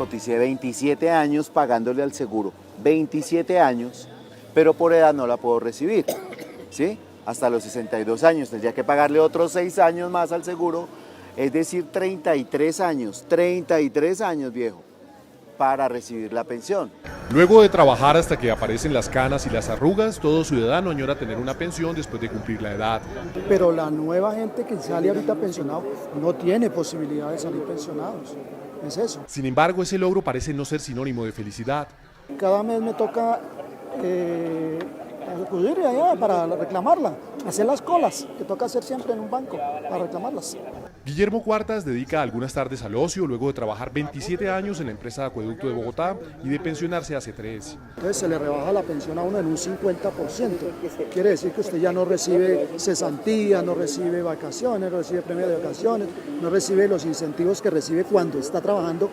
coticé 27 años pagándole al seguro, 27 años, pero por edad no la puedo recibir, ¿sí? Hasta los 62 años, tendría que pagarle otros 6 años más al seguro, es decir, 33 años, viejo, para recibir la pensión. Luego de trabajar hasta que aparecen las canas y las arrugas, todo ciudadano añora tener una pensión después de cumplir la edad. Pero la nueva gente que sale ahorita pensionado no tiene posibilidad de salir pensionados, es eso. Sin embargo, ese logro parece no ser sinónimo de felicidad. Cada mes me toca acudir allá para reclamarla, hacer las colas que toca hacer siempre en un banco para reclamarlas. Guillermo Cuartas dedica algunas tardes al ocio luego de trabajar 27 años en la empresa de acueducto de Bogotá y de pensionarse hace 3. Entonces se le rebaja la pensión a uno en un 50%. Quiere decir que usted ya no recibe cesantía, no recibe vacaciones, no recibe premio de vacaciones, no recibe los incentivos que recibe cuando está trabajando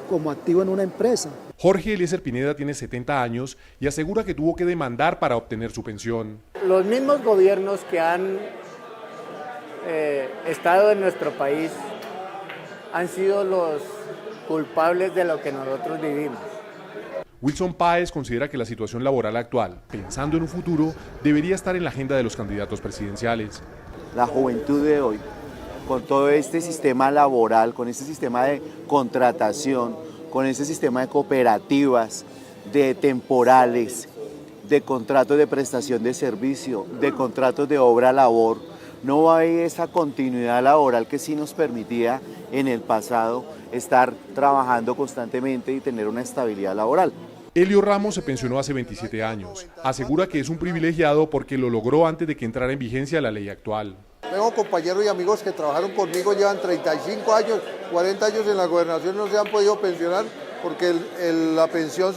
como activo en una empresa. Jorge Eliezer Pineda tiene 70 años y asegura que tuvo que demandar para obtener su pensión. Los mismos gobiernos que han estado en nuestro país han sido los culpables de lo que nosotros vivimos. Wilson Páez considera que la situación laboral actual, pensando en un futuro, debería estar en la agenda de los candidatos presidenciales. La juventud de hoy, con todo este sistema laboral, con este sistema de contratación, con este sistema de cooperativas, de temporales, de contratos de prestación de servicio, de contratos de obra-labor, no hay esa continuidad laboral que sí nos permitía en el pasado estar trabajando constantemente y tener una estabilidad laboral. Elio Ramos se pensionó hace 27 años. Asegura que es un privilegiado porque lo logró antes de que entrara en vigencia la ley actual. Tengo compañeros y amigos que trabajaron conmigo, llevan 35 años, 40 años en la gobernación, no se han podido pensionar porque la pensión,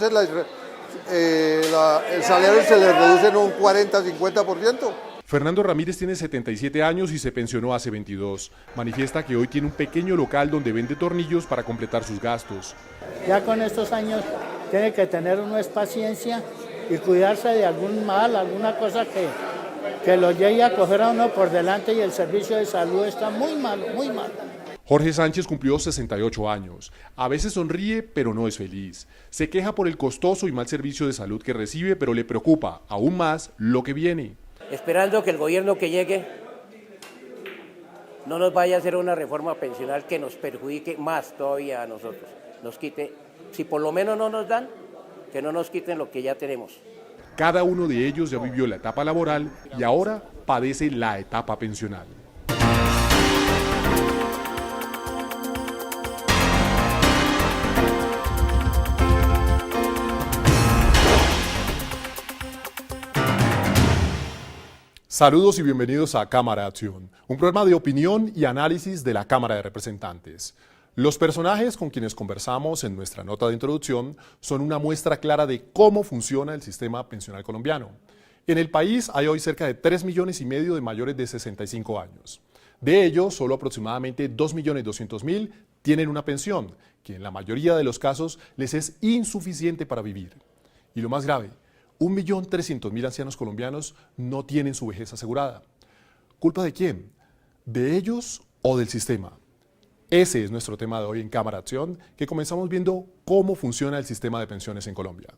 el salario se les reduce en un 40-50%. Fernando Ramírez tiene 77 años y se pensionó hace 22. Manifiesta que hoy tiene un pequeño local donde vende tornillos para completar sus gastos. Ya con estos años tiene que tener uno es paciencia y cuidarse de algún mal, alguna cosa que lo llegue a coger a uno por delante, y el servicio de salud está muy malo, muy malo. Jorge Sánchez cumplió 68 años. A veces sonríe, pero no es feliz. Se queja por el costoso y mal servicio de salud que recibe, pero le preocupa aún más lo que viene. Esperando que el gobierno que llegue no nos vaya a hacer una reforma pensional que nos perjudique más todavía a nosotros. Nos quite, si por lo menos no nos dan, que no nos quiten lo que ya tenemos. Cada uno de ellos ya vivió la etapa laboral y ahora padece la etapa pensional. Saludos y bienvenidos a Cámara de Acción, un programa de opinión y análisis de la Cámara de Representantes. Los personajes con quienes conversamos en nuestra nota de introducción son una muestra clara de cómo funciona el sistema pensional colombiano. En el país hay hoy cerca de 3,5 millones de mayores de 65 años. De ellos, solo aproximadamente 2,200,000 tienen una pensión, que en la mayoría de los casos les es insuficiente para vivir. Y lo más grave, 1,300,000 ancianos colombianos no tienen su vejez asegurada. ¿Culpa de quién? ¿De ellos o del sistema? Ese es nuestro tema de hoy en Cámara de Acción, que comenzamos viendo cómo funciona el sistema de pensiones en Colombia.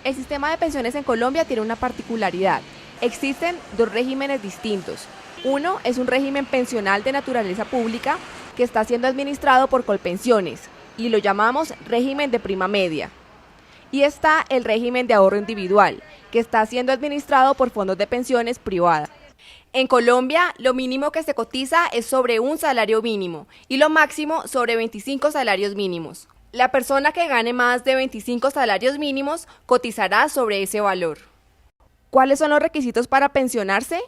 El sistema de pensiones en Colombia tiene una particularidad. Existen dos regímenes distintos. Uno es un régimen pensional de naturaleza pública que está siendo administrado por Colpensiones y lo llamamos régimen de prima media. Y está el régimen de ahorro individual, que está siendo administrado por fondos de pensiones privadas. En Colombia, lo mínimo que se cotiza es sobre un salario mínimo y lo máximo sobre 25 salarios mínimos. La persona que gane más de 25 salarios mínimos cotizará sobre ese valor. ¿Cuáles son los requisitos para pensionarse?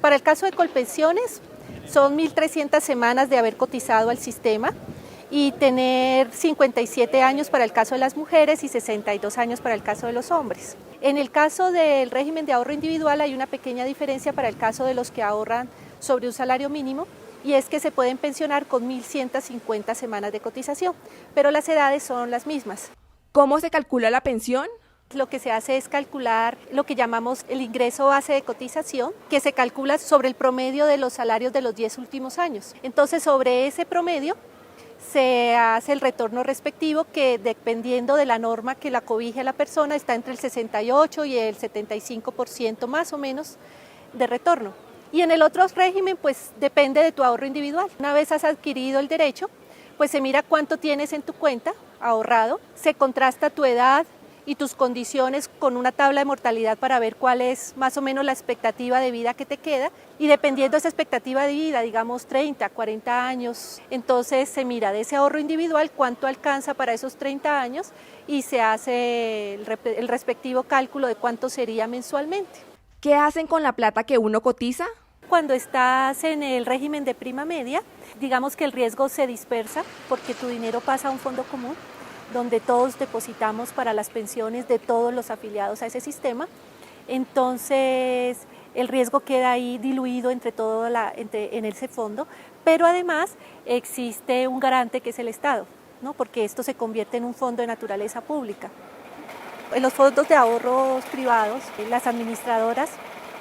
Para el caso de Colpensiones, son 1.300 semanas de haber cotizado al sistema y tener 57 años para el caso de las mujeres y 62 años para el caso de los hombres. En el caso del régimen de ahorro individual hay una pequeña diferencia para el caso de los que ahorran sobre un salario mínimo, y es que se pueden pensionar con 1.150 semanas de cotización, pero las edades son las mismas. ¿Cómo se calcula la pensión? Lo que se hace es calcular lo que llamamos el ingreso base de cotización, que se calcula sobre el promedio de los salarios de los 10 últimos años. Entonces, sobre ese promedio se hace el retorno respectivo que dependiendo de la norma que la cobije a la persona está entre el 68 y el 75% más o menos de retorno. Y en el otro régimen pues depende de tu ahorro individual. Una vez has adquirido el derecho, pues se mira cuánto tienes en tu cuenta ahorrado, se contrasta tu edad y tus condiciones con una tabla de mortalidad para ver cuál es más o menos la expectativa de vida que te queda y dependiendo de esa expectativa de vida, digamos 30, 40 años, entonces se mira de ese ahorro individual cuánto alcanza para esos 30 años y se hace el respectivo cálculo de cuánto sería mensualmente. ¿Qué hacen con la plata que uno cotiza? Cuando estás en el régimen de prima media, digamos que el riesgo se dispersa porque tu dinero pasa a un fondo común donde todos depositamos para las pensiones de todos los afiliados a ese sistema. Entonces, el riesgo queda ahí diluido en ese fondo, pero además existe un garante que es el Estado, ¿no? Porque esto se convierte en un fondo de naturaleza pública. En los fondos de ahorros privados, las administradoras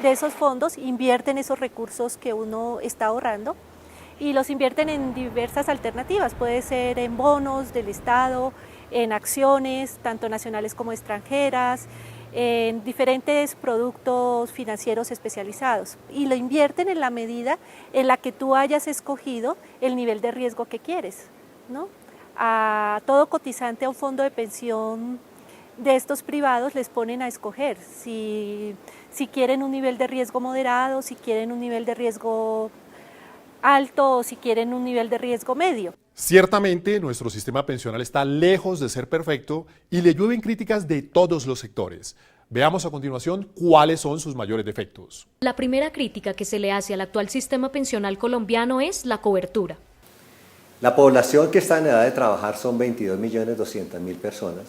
de esos fondos invierten esos recursos que uno está ahorrando y los invierten en diversas alternativas, puede ser en bonos del Estado, en acciones, tanto nacionales como extranjeras, en diferentes productos financieros especializados y lo invierten en la medida en la que tú hayas escogido el nivel de riesgo que quieres, ¿no? A todo cotizante a un fondo de pensión de estos privados les ponen a escoger si quieren un nivel de riesgo moderado, si quieren un nivel de riesgo alto o si quieren un nivel de riesgo medio. Ciertamente, nuestro sistema pensional está lejos de ser perfecto y le llueven críticas de todos los sectores. Veamos a continuación cuáles son sus mayores defectos. La primera crítica que se le hace al actual sistema pensional colombiano es la cobertura. La población que está en edad de trabajar son 22.200.000 personas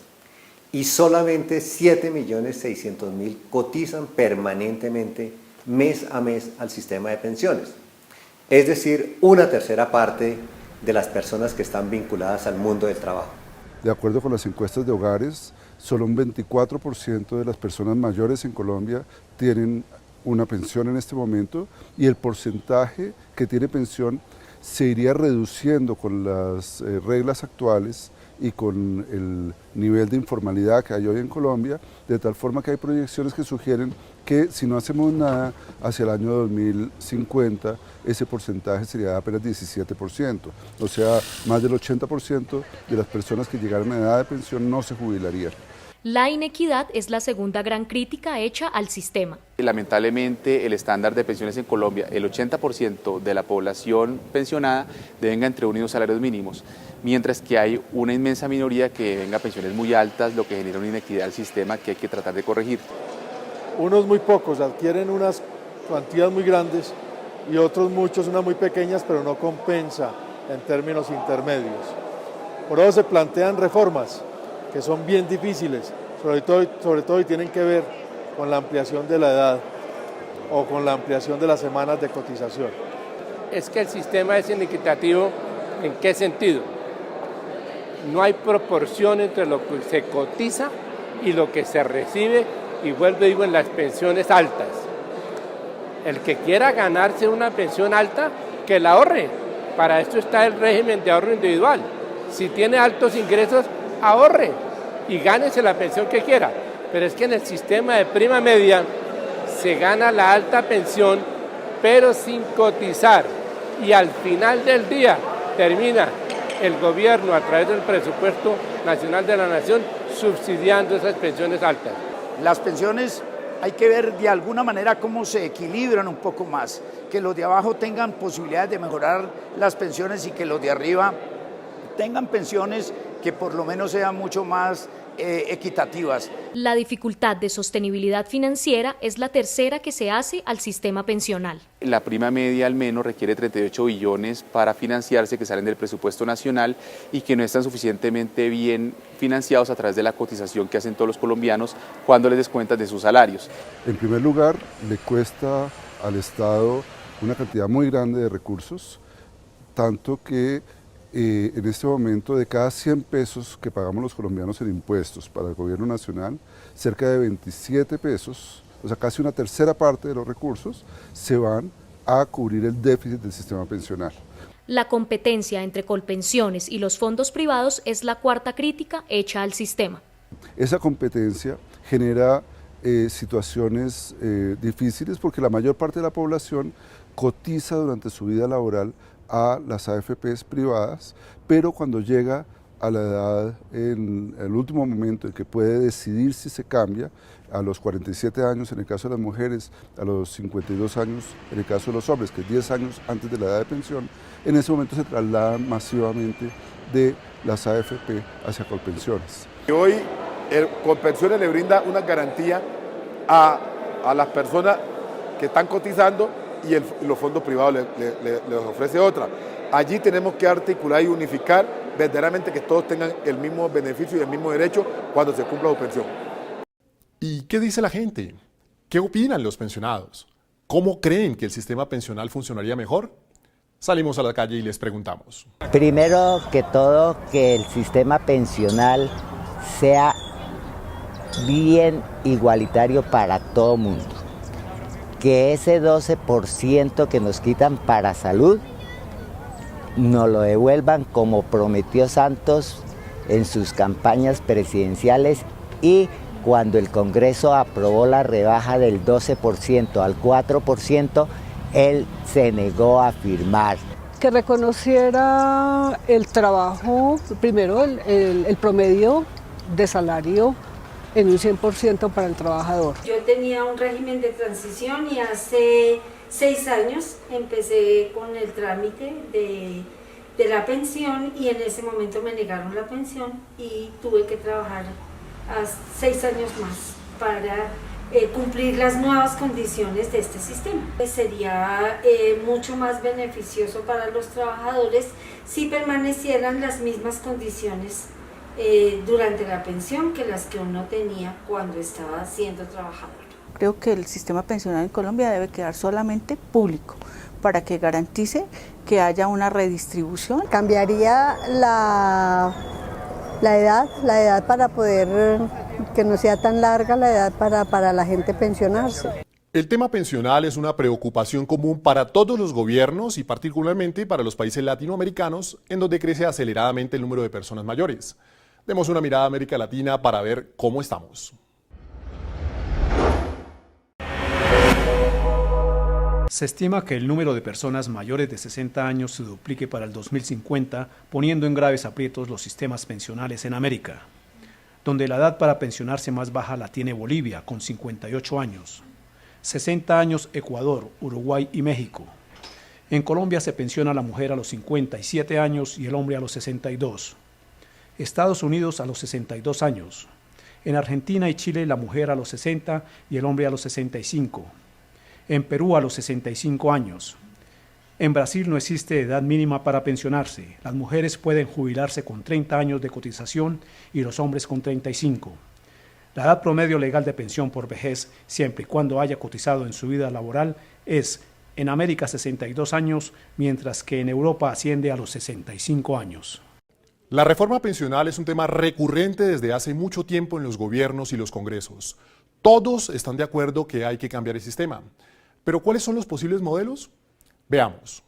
y solamente 7.600.000 cotizan permanentemente mes a mes al sistema de pensiones. Es decir, una tercera parte de las personas que están vinculadas al mundo del trabajo. De acuerdo con las encuestas de hogares, solo un 24% de las personas mayores en Colombia tienen una pensión en este momento y el porcentaje que tiene pensión se iría reduciendo con las reglas actuales y con el nivel de informalidad que hay hoy en Colombia, de tal forma que hay proyecciones que sugieren que si no hacemos nada, hacia el año 2050 ese porcentaje sería de apenas 17%, o sea, más del 80% de las personas que llegaran a edad de pensión no se jubilarían. La inequidad es la segunda gran crítica hecha al sistema. Lamentablemente, el estándar de pensiones en Colombia, el 80% de la población pensionada devenga entre 1 y 2 salarios mínimos, mientras que hay una inmensa minoría que devenga pensiones muy altas, lo que genera una inequidad al sistema que hay que tratar de corregir. Unos muy pocos adquieren unas cuantías muy grandes y otros muchos unas muy pequeñas, pero no compensa en términos intermedios. Por eso se plantean reformas que son bien difíciles, sobre todo y tienen que ver con la ampliación de la edad o con la ampliación de las semanas de cotización. Es que el sistema es inequitativo, ¿en qué sentido? No hay proporción entre lo que se cotiza y lo que se recibe, y vuelvo en las pensiones altas. El que quiera ganarse una pensión alta, que la ahorre. Para esto está el régimen de ahorro individual. Si tiene altos ingresos, ahorre y gánese la pensión que quiera. Pero es que en el sistema de prima media se gana la alta pensión, pero sin cotizar. Y al final del día termina el gobierno a través del presupuesto nacional de la nación subsidiando esas pensiones altas. Las pensiones hay que ver de alguna manera cómo se equilibran un poco más, que los de abajo tengan posibilidades de mejorar las pensiones y que los de arriba tengan pensiones que por lo menos sean mucho más equitativas. La dificultad de sostenibilidad financiera es la tercera que se hace al sistema pensional. La prima media al menos requiere 38 billones para financiarse que salen del presupuesto nacional y que no están suficientemente bien financiados a través de la cotización que hacen todos los colombianos cuando les descuentan de sus salarios. En primer lugar, le cuesta al Estado una cantidad muy grande de recursos, tanto que en este momento de cada 100 pesos que pagamos los colombianos en impuestos para el gobierno nacional, cerca de 27 pesos, o sea casi una tercera parte de los recursos, se van a cubrir el déficit del sistema pensional. La competencia entre Colpensiones y los fondos privados es la cuarta crítica hecha al sistema. Esa competencia genera situaciones difíciles porque la mayor parte de la población cotiza durante su vida laboral a las AFPs privadas, pero cuando llega a la edad, en el último momento en que puede decidir si se cambia, a los 47 años en el caso de las mujeres, a los 52 años en el caso de los hombres, que es 10 años antes de la edad de pensión, en ese momento se trasladan masivamente de las AFP hacia Colpensiones. Hoy Colpensiones le brinda una garantía a las personas que están cotizando y los fondos privados les ofrece otra. Allí tenemos que articular y unificar verdaderamente que todos tengan el mismo beneficio y el mismo derecho cuando se cumpla su pensión. ¿Y qué dice la gente? ¿Qué opinan los pensionados? ¿Cómo creen que el sistema pensional funcionaría mejor? Salimos a la calle y les preguntamos. Primero que todo, que el sistema pensional sea bien igualitario para todo mundo. Que ese 12% que nos quitan para salud nos lo devuelvan como prometió Santos en sus campañas presidenciales y cuando el Congreso aprobó la rebaja del 12% al 4%, él se negó a firmar. Que reconociera el trabajo, primero el promedio de salario en un 100% para el trabajador. Yo tenía un régimen de transición y hace 6 años empecé con el trámite de la pensión y en ese momento me negaron la pensión y tuve que trabajar 6 años más para cumplir las nuevas condiciones de este sistema. Sería mucho más beneficioso para los trabajadores si permanecieran las mismas condiciones durante la pensión que las que uno tenía cuando estaba siendo trabajador. Creo que el sistema pensional en Colombia debe quedar solamente público para que garantice que haya una redistribución. Cambiaría la edad para poder, que no sea tan larga la edad para la gente pensionarse. El tema pensional es una preocupación común para todos los gobiernos y particularmente para los países latinoamericanos en donde crece aceleradamente el número de personas mayores. Demos una mirada a América Latina para ver cómo estamos. Se estima que el número de personas mayores de 60 años se duplique para el 2050, poniendo en graves aprietos los sistemas pensionales en América, donde la edad para pensionarse más baja la tiene Bolivia, con 58 años, 60 años Ecuador, Uruguay y México. En Colombia se pensiona la mujer a los 57 años y el hombre a los 62. Estados Unidos a los 62 años. En Argentina y Chile la mujer a los 60 y el hombre a los 65. En Perú a los 65 años. En Brasil no existe edad mínima para pensionarse. Las mujeres pueden jubilarse con 30 años de cotización y los hombres con 35. La edad promedio legal de pensión por vejez, siempre y cuando haya cotizado en su vida laboral, es en América 62 años, mientras que en Europa asciende a los 65 años. La reforma pensional es un tema recurrente desde hace mucho tiempo en los gobiernos y los congresos. Todos están de acuerdo que hay que cambiar el sistema. ¿Pero cuáles son los posibles modelos? Veamos.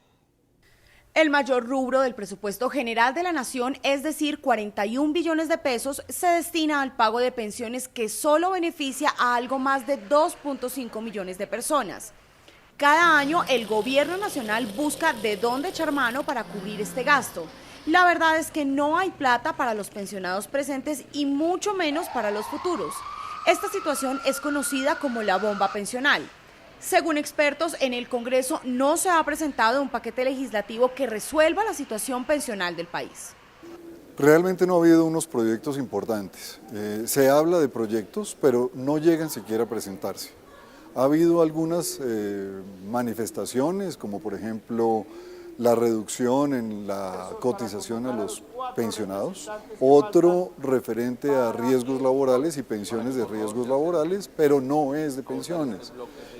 El mayor rubro del presupuesto general de la nación, es decir, 41 billones de pesos, se destina al pago de pensiones que solo beneficia a algo más de 2.5 millones de personas. Cada año el gobierno nacional busca de dónde echar mano para cubrir este gasto. La verdad es que no hay plata para los pensionados presentes y mucho menos para los futuros. Esta situación es conocida como la bomba pensional. Según expertos, en el Congreso no se ha presentado un paquete legislativo que resuelva la situación pensional del país. Realmente no ha habido unos proyectos importantes. Se habla de proyectos, pero no llegan siquiera a presentarse. Ha habido algunas manifestaciones, como por ejemplo la reducción en la cotización a los pensionados, otro referente a riesgos laborales y pensiones de riesgos laborales, pero no es de pensiones.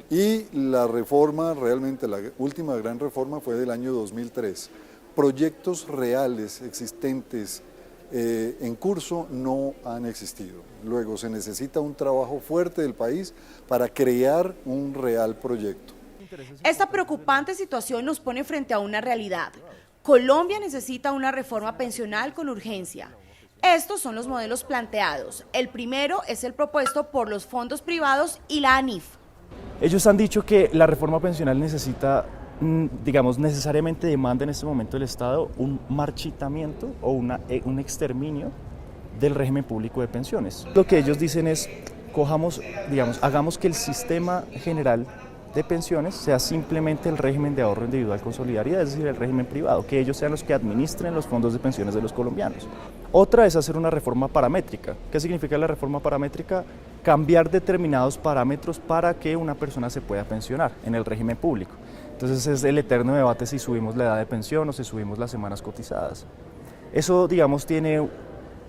Y la reforma, realmente la última gran reforma fue del año 2003. Proyectos reales existentes en curso no han existido. Luego se necesita un trabajo fuerte del país para crear un real proyecto. Esta preocupante situación nos pone frente a una realidad. Colombia necesita una reforma pensional con urgencia. Estos son los modelos planteados. El primero es el propuesto por los fondos privados y la ANIF. Ellos han dicho que la reforma pensional necesita, digamos, necesariamente demanda en este momento del Estado un marchitamiento o un exterminio del régimen público de pensiones. Lo que ellos dicen es, hagamos que el sistema general de pensiones sea simplemente el régimen de ahorro individual con solidaridad, es decir, el régimen privado, que ellos sean los que administren los fondos de pensiones de los colombianos. Otra es hacer una reforma paramétrica. ¿Qué significa la reforma paramétrica? Cambiar determinados parámetros para que una persona se pueda pensionar en el régimen público. Entonces es el eterno debate si subimos la edad de pensión o si subimos las semanas cotizadas. Eso, digamos, tiene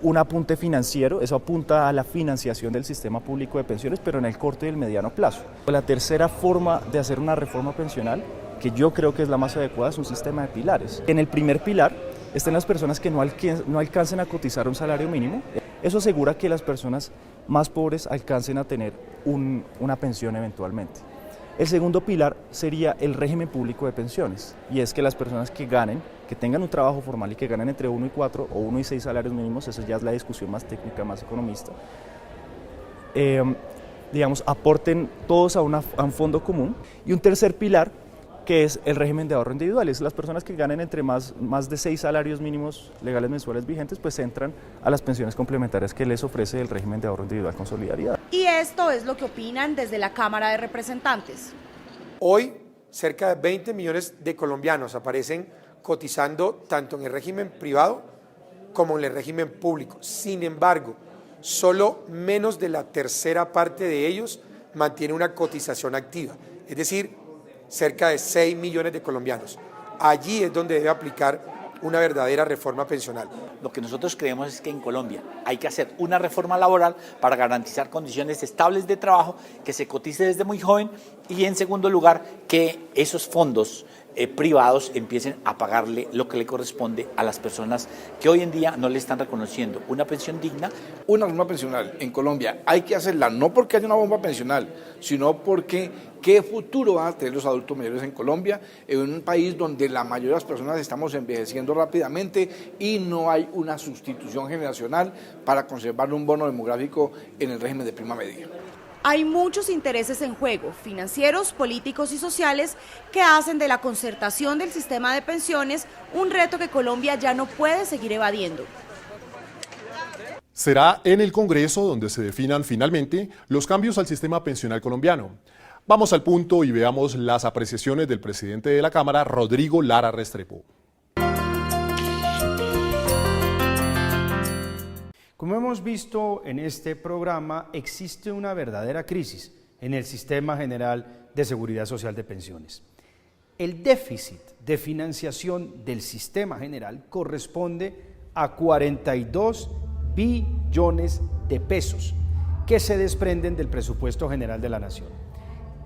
un apunte financiero, eso apunta a la financiación del sistema público de pensiones, pero en el corto y el mediano plazo. La tercera forma de hacer una reforma pensional, que yo creo que es la más adecuada, es un sistema de pilares. En el primer pilar están las personas que no alcancen a cotizar un salario mínimo. Eso asegura que las personas más pobres alcancen a tener una pensión eventualmente. El segundo pilar sería el régimen público de pensiones, y es que las personas que tengan un trabajo formal y que ganen entre 1 y 4 o 1 y 6 salarios mínimos, eso ya es la discusión más técnica, más economista, aporten todos a un fondo común. Y un tercer pilar, que es el régimen de ahorro individual, es las personas que ganen entre más de 6 salarios mínimos legales mensuales vigentes, pues entran a las pensiones complementarias que les ofrece el régimen de ahorro individual con solidaridad. Y esto es lo que opinan desde la Cámara de Representantes. Hoy, cerca de 20 millones de colombianos aparecen cotizando tanto en el régimen privado como en el régimen público. Sin embargo, solo menos de la tercera parte de ellos mantiene una cotización activa, es decir, cerca de 6 millones de colombianos. Allí es donde debe aplicar una verdadera reforma pensional. Lo que nosotros creemos es que en Colombia hay que hacer una reforma laboral para garantizar condiciones estables de trabajo, que se cotice desde muy joven, y en segundo lugar que esos fondos privados empiecen a pagarle lo que le corresponde a las personas que hoy en día no le están reconociendo una pensión digna. Una reforma pensional en Colombia hay que hacerla no porque haya una bomba pensional, sino porque qué futuro van a tener los adultos mayores en Colombia, en un país donde la mayoría de las personas estamos envejeciendo rápidamente y no hay una sustitución generacional para conservar un bono demográfico en el régimen de prima media. Hay muchos intereses en juego, financieros, políticos y sociales, que hacen de la concertación del sistema de pensiones un reto que Colombia ya no puede seguir evadiendo. Será en el Congreso donde se definan finalmente los cambios al sistema pensional colombiano. Vamos al punto y veamos las apreciaciones del presidente de la Cámara, Rodrigo Lara Restrepo. Como hemos visto en este programa, existe una verdadera crisis en el Sistema General de Seguridad Social de Pensiones. El déficit de financiación del Sistema General corresponde a 42 billones de pesos que se desprenden del presupuesto general de la Nación.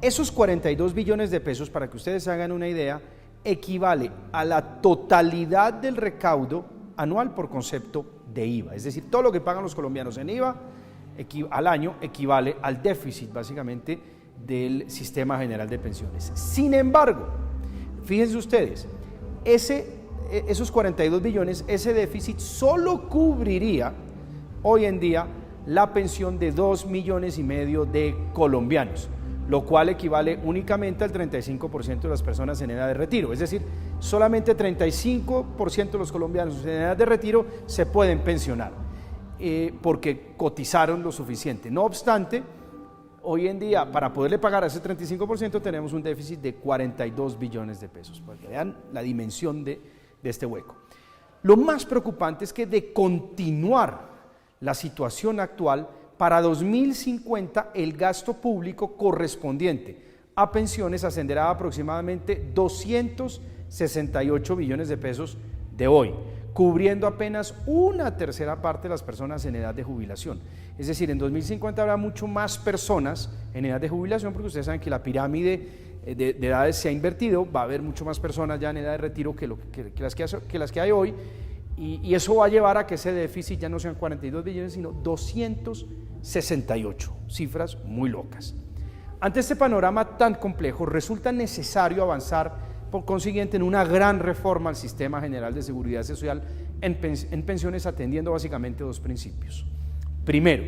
Esos 42 billones de pesos, para que ustedes hagan una idea, equivale a la totalidad del recaudo anual por concepto de IVA, es decir, todo lo que pagan los colombianos en IVA al año equivale al déficit básicamente del Sistema General de Pensiones. Sin embargo, fíjense ustedes, esos 42 billones, ese déficit solo cubriría hoy en día la pensión de 2,5 millones de colombianos, lo cual equivale únicamente al 35% de las personas en edad de retiro, es decir, solamente 35% de los colombianos en edad de retiro se pueden pensionar porque cotizaron lo suficiente. No obstante, hoy en día, para poderle pagar a ese 35%, tenemos un déficit de 42 billones de pesos, para que vean la dimensión de este hueco. Lo más preocupante es que de continuar la situación actual, para 2050 el gasto público correspondiente a pensiones ascenderá a aproximadamente 268 billones de pesos de hoy, cubriendo apenas una tercera parte de las personas en edad de jubilación. Es decir, en 2050 habrá mucho más personas en edad de jubilación, porque ustedes saben que la pirámide de edades se ha invertido, va a haber mucho más personas ya en edad de retiro que las que hay hoy, y eso va a llevar a que ese déficit ya no sean 42 billones, sino 268, cifras muy locas. Ante este panorama tan complejo, resulta necesario avanzar por consiguiente en una gran reforma al sistema general de seguridad social en pensiones, atendiendo básicamente dos principios. Primero,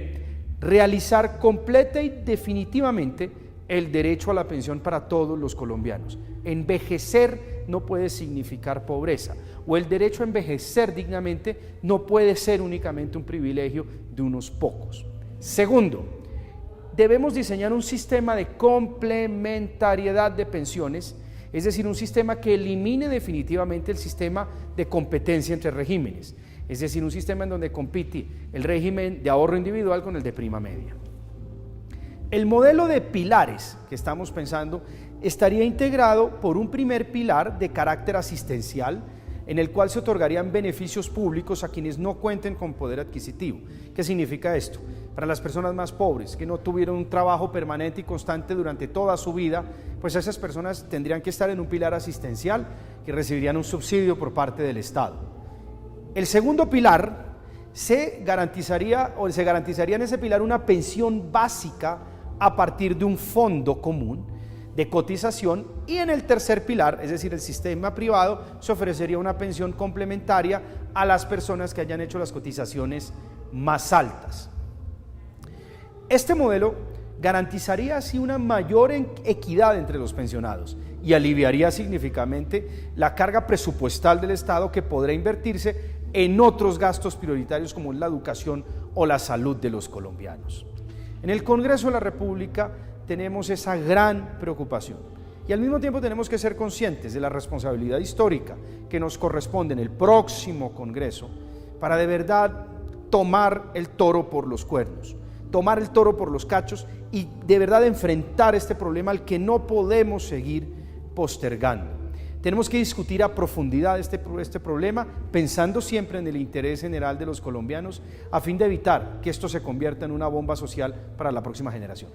realizar completa y definitivamente el derecho a la pensión para todos los colombianos. Envejecer no puede significar pobreza, o el derecho a envejecer dignamente no puede ser únicamente un privilegio de unos pocos. Segundo, debemos diseñar un sistema de complementariedad de pensiones, es decir, un sistema que elimine definitivamente el sistema de competencia entre regímenes, es decir, un sistema en donde compite el régimen de ahorro individual con el de prima media. El modelo de pilares que estamos pensando estaría integrado por un primer pilar de carácter asistencial, en el cual se otorgarían beneficios públicos a quienes no cuenten con poder adquisitivo. ¿Qué significa esto? Para las personas más pobres, que no tuvieron un trabajo permanente y constante durante toda su vida, pues esas personas tendrían que estar en un pilar asistencial y recibirían un subsidio por parte del Estado. El segundo pilar se garantizaría en ese pilar una pensión básica a partir de un fondo común de cotización, y en el tercer pilar, es decir, el sistema privado, se ofrecería una pensión complementaria a las personas que hayan hecho las cotizaciones más altas. Este modelo garantizaría así una mayor equidad entre los pensionados y aliviaría significativamente la carga presupuestal del Estado, que podrá invertirse en otros gastos prioritarios como la educación o la salud de los colombianos. En el Congreso de la República tenemos esa gran preocupación y al mismo tiempo tenemos que ser conscientes de la responsabilidad histórica que nos corresponde en el próximo Congreso para de verdad tomar el toro por los cuernos, tomar el toro por los cachos y de verdad enfrentar este problema al que no podemos seguir postergando. Tenemos que discutir a profundidad este problema, pensando siempre en el interés general de los colombianos, a fin de evitar que esto se convierta en una bomba social para la próxima generación.